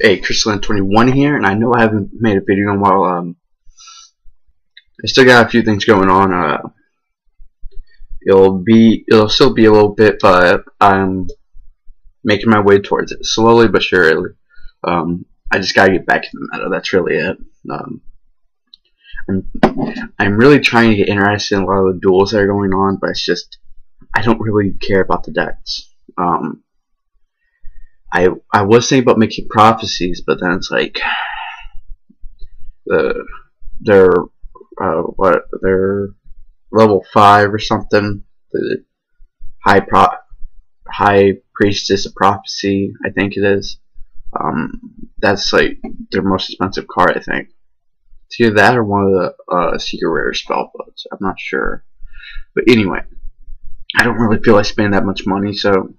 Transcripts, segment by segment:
Hey, Crystalline21 here, and I know I haven't made a video in a while. I still got a few things going on. It'll still be a little bit, but I'm making my way towards it slowly but surely. I just gotta get back in the meta. That's really it. I'm really trying to get interested in a lot of the duels that are going on, but it's just I don't really care about the decks. I was thinking about making prophecies, but then it's like they're level 5 or something. The high priestess of prophecy, I think it is. That's like their most expensive card, I think. It's either that or one of the secret rare spell books. I'm not sure, but anyway, I don't really feel like spending that much money, so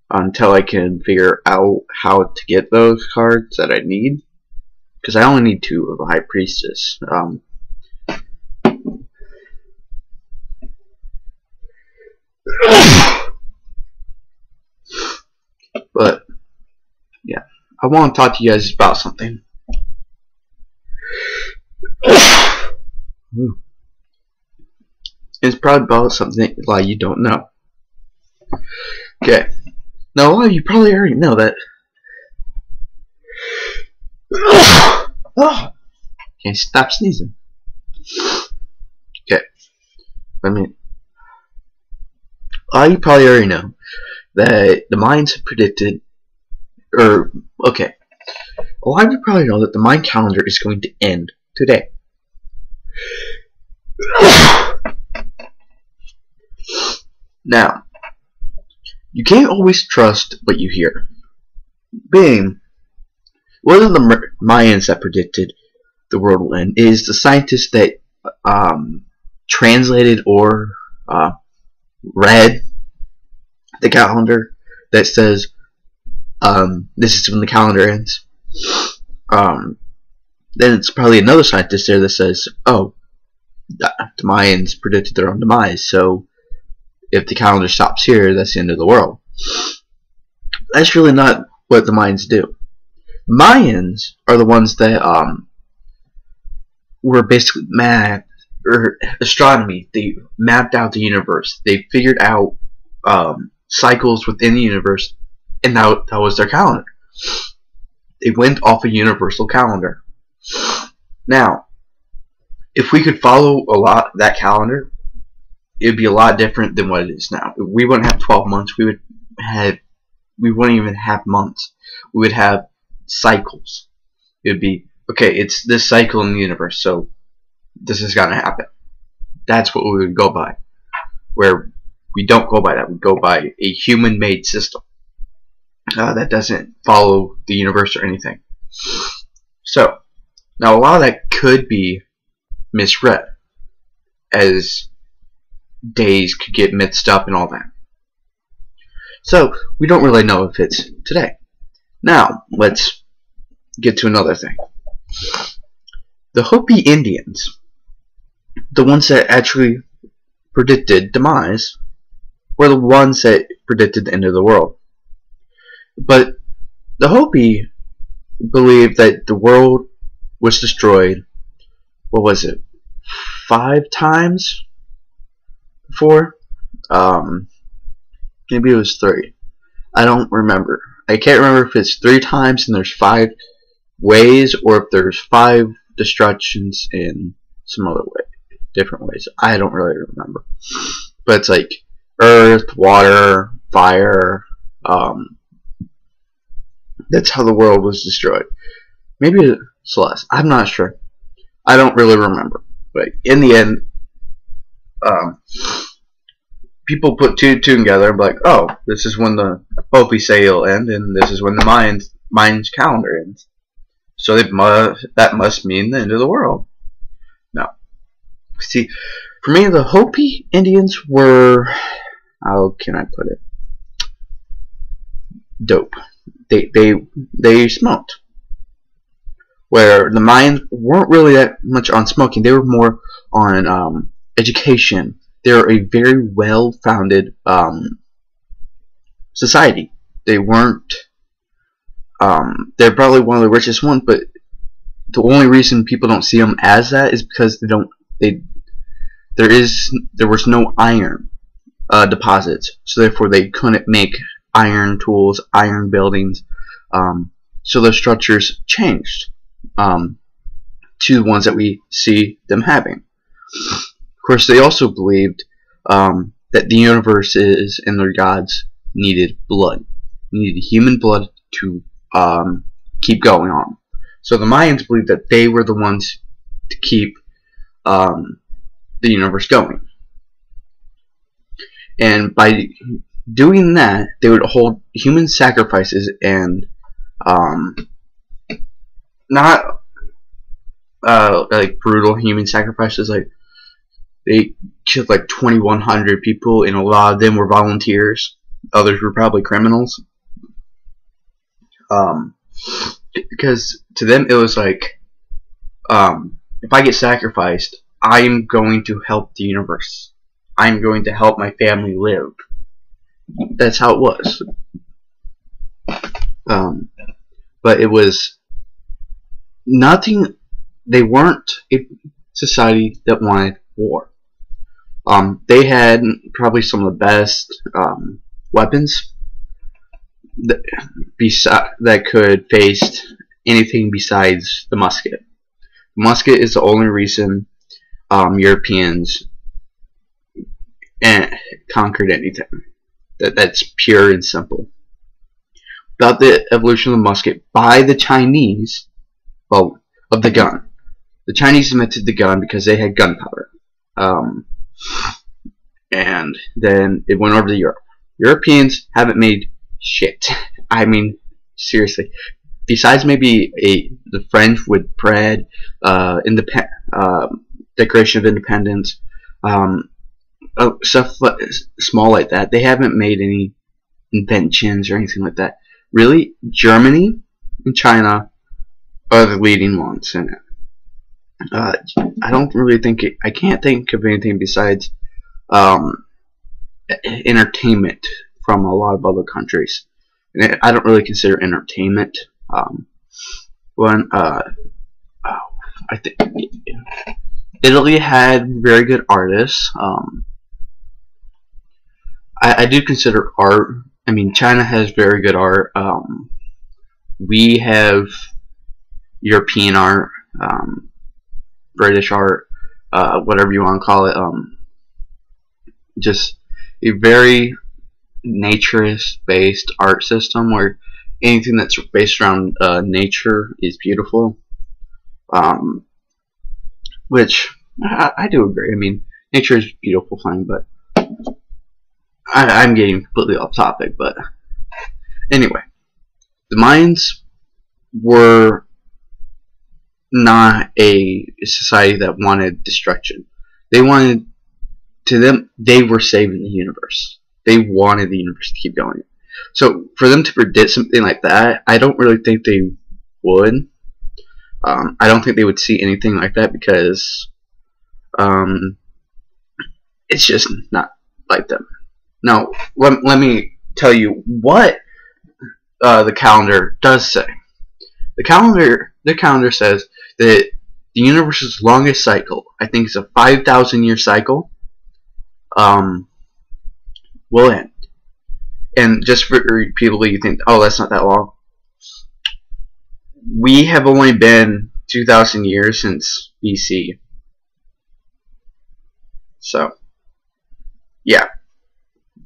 until I can figure out how to get those cards that I need, because I only need 2 of the high priestess. But yeah, I want to talk to you guys about something. It's probably about something a lot of you don't know. Okay, now a lot of you probably already know that. Oh, can't stop sneezing. Okay, a lot of you probably already know that the Mayans have predicted, a lot of you probably know that the Mayan calendar is going to end today. Now, you can't always trust what you hear. Being one of the Mayans that predicted the world will end is the scientist that translated or read the calendar that says this is when the calendar ends. Then it's probably another scientist there that says, oh, the Mayans predicted their own demise, so if the calendar stops here, that's the end of the world. That's really not what the Mayans do. Mayans are the ones that were basically astronomy. They mapped out the universe. They figured out cycles within the universe, and that was their calendar. They went off a universal calendar. Now, if we could follow that calendar, it would be a lot different than what it is now. We wouldn't have 12 months. We wouldn't even have months. We would have cycles. It would be, okay, it's this cycle in the universe, so this is gonna happen. That's what we would go by. Where we don't go by that. We go by a human-made system that doesn't follow the universe or anything. So, now a lot of that could be misread, as days could get mixed up and all that. So, we don't really know if it's today. Now, let's get to another thing. The Hopi Indians, the ones that actually predicted demise, were the ones that predicted the end of the world. But the Hopi believed that the world was destroyed, what was it, 5 times before? Maybe it was 3. I don't remember. I can't remember if it's 3 times and there's 5 ways, or if there's 5 destructions in some other way, different ways. I don't really remember. But it's like earth, water, fire. That's how the world was destroyed. Maybe it's less. I'm not sure. I don't really remember. But in the end, people put 2 and 2 together and be like, oh, this is when the Hopi say it'll end, and this is when the Mayans calendar ends. So that must mean the end of the world. No. See, for me, the Hopi Indians were, how can I put it, dope. They smoked. Where the Mayans weren't really that much on smoking. They were more on education. They're a very well-founded society. They weren't They're probably one of the richest ones, but the only reason people don't see them as that is because there was no iron deposits, so therefore they couldn't make iron tools, iron buildings. So the structures changed to the ones that we see them having. Of course, they also believed that the universes and their gods needed blood, needed human blood to keep going on. So the Mayans believed that they were the ones to keep the universe going. And by doing that, they would hold human sacrifices and not like brutal human sacrifices. Like they killed like 2,100 people, and a lot of them were volunteers. Others were probably criminals. Because to them it was like, if I get sacrificed, I'm going to help the universe. I'm going to help my family live. That's how it was. But it was nothing. They weren't a society that wanted war. They had probably some of the best weapons that could face anything besides the musket. The musket is the only reason Europeans conquered anything. That's pure and simple. About the evolution of the musket by the Chinese, well, of the gun. The Chinese invented the gun because they had gunpowder. And then it went over to Europe. Europeans haven't made shit. I mean, seriously. Besides maybe the French with bread, Declaration of Independence, stuff small like that, they haven't made any inventions or anything like that. Really, Germany and China are the leading ones in it. I don't really think I can't think of anything besides entertainment from a lot of other countries. And I don't really consider entertainment. I think Italy had very good artists. I do consider art. I mean, China has very good art. We have European art, British art, whatever you want to call it. Just a very naturist-based art system where anything that's based around nature is beautiful. Which I do agree. I mean, nature is beautiful, fine, but I'm getting completely off topic. But anyway, the Mayans were not a society that wanted destruction. They wanted, to them, they were saving the universe. They wanted the universe to keep going. So for them to predict something like that, I don't really think they would. I don't think they would see anything like that because it's just not like them. Now, let me tell you what the calendar does say. The calendar says that the universe's longest cycle, I think it's a 5,000 year cycle, will end. And just for people you think, oh, that's not that long. We have only been 2,000 years since BC. So, yeah,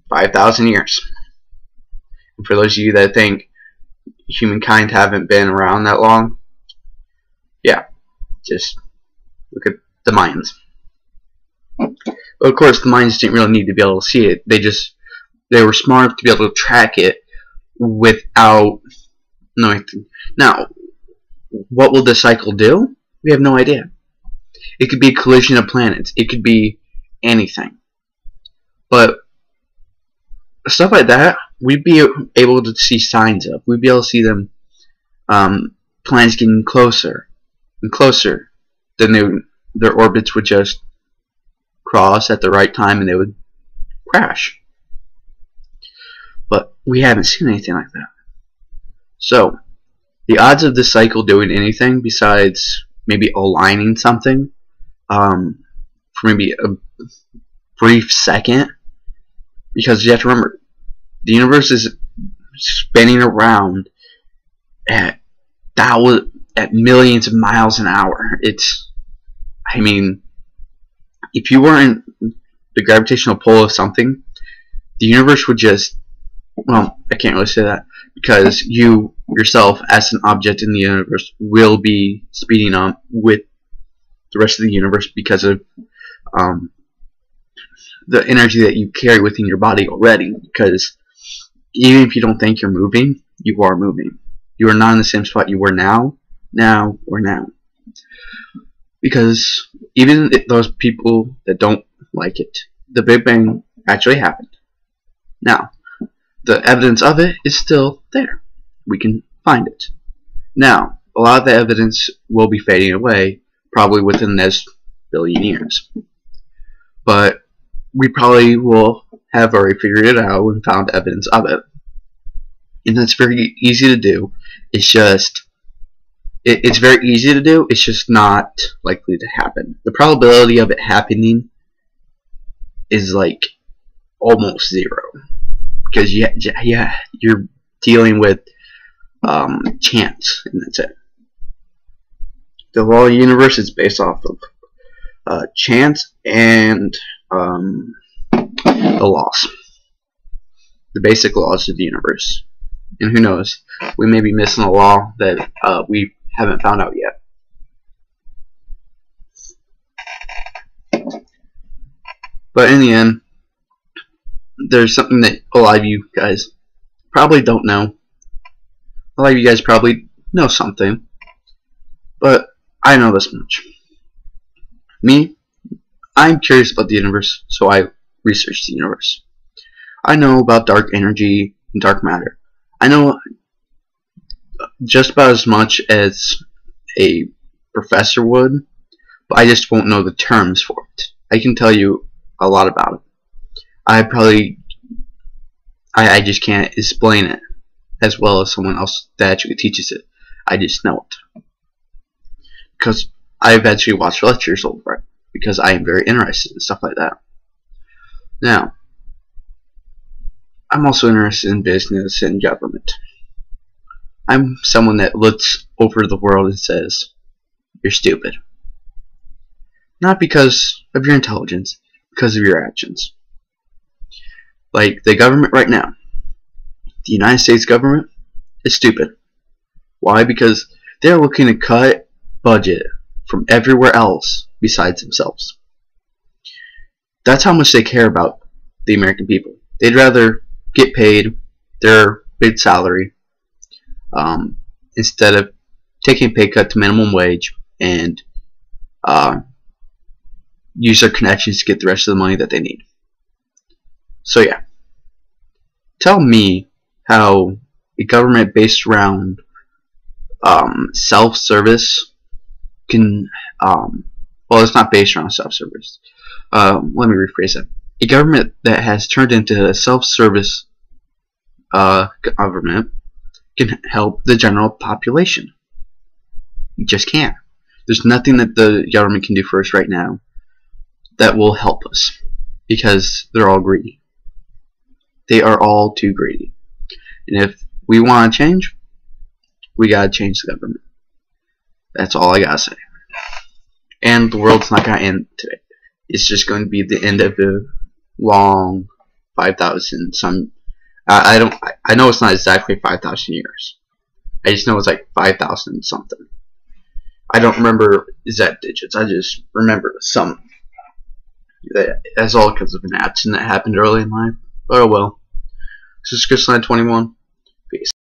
5,000 years. And for those of you that think humankind haven't been around that long, yeah, just look at the Mayans. Well, of course, the Mayans didn't really need to be able to see it. They were smart enough to be able to track it without knowing. Now, what will this cycle do? We have no idea. It could be a collision of planets. It could be anything. But stuff like that, we'd be able to see signs of. We'd be able to see them, planets getting closer and closer. Then their orbits would just cross at the right time and they would crash. But we haven't seen anything like that. So, The odds of this cycle doing anything besides maybe aligning something for maybe a brief second, because you have to remember, the universe is spinning around at millions of miles an hour. I mean, if you weren't the gravitational pull of something, the universe would just, well, I can't really say that, because you yourself as an object in the universe will be speeding up with the rest of the universe because of the energy that you carry within your body already. Because even if you don't think you're moving, you are moving. You are not in the same spot you were now, or now. Because even those people that don't like it, the Big Bang actually happened. Now, the evidence of it is still there. We can find it. Now, a lot of the evidence will be fading away, probably within the next billion years. But we probably will have already figured it out and found evidence of it. And that's very easy to do. It's just, it's very easy to do, it's just not likely to happen. The probability of it happening is like almost zero. Because you're dealing with chance, and that's it. The law of the universe is based off of chance and the laws, the basic laws of the universe. And who knows, we may be missing a law that we haven't found out yet. But in the end, there's something that a lot of you guys probably don't know. A lot of you guys probably know something, but I know this much. Me, I'm curious about the universe, so I research the universe. I know about dark energy and dark matter. I know just about as much as a professor would, but I just won't know the terms for it. I can tell you a lot about it. I just can't explain it as well as someone else that actually teaches it. I just know it. Because I've actually watched lectures over it. Because I am very interested in stuff like that. Now, I'm also interested in business and government. I'm someone that looks over the world and says, you're stupid. Not because of your intelligence, because of your actions. Like the government right now, the United States government is stupid. Why? Because they're looking to cut budget from everywhere else besides themselves. That's how much they care about the American people. They'd rather get paid their big salary instead of taking a pay cut to minimum wage and use their connections to get the rest of the money that they need. So yeah, tell me how a government based around self-service can, well, it's not based around self-service. Let me rephrase that. A government that has turned into a self-service government can help the general population. You just can't. There's nothing that the government can do for us right now that will help us, because they're all greedy. They are all too greedy. And if we want to change, we gotta change the government. That's all I gotta say. And the world's not gonna end today. It's just going to be the end of a long 5,000 some. I know it's not exactly 5,000 years. I just know it's like 5,000 something. I don't remember exact digits. I just remember some. That's all because of an accident that happened early in life. But oh well. This is Chris921. Peace.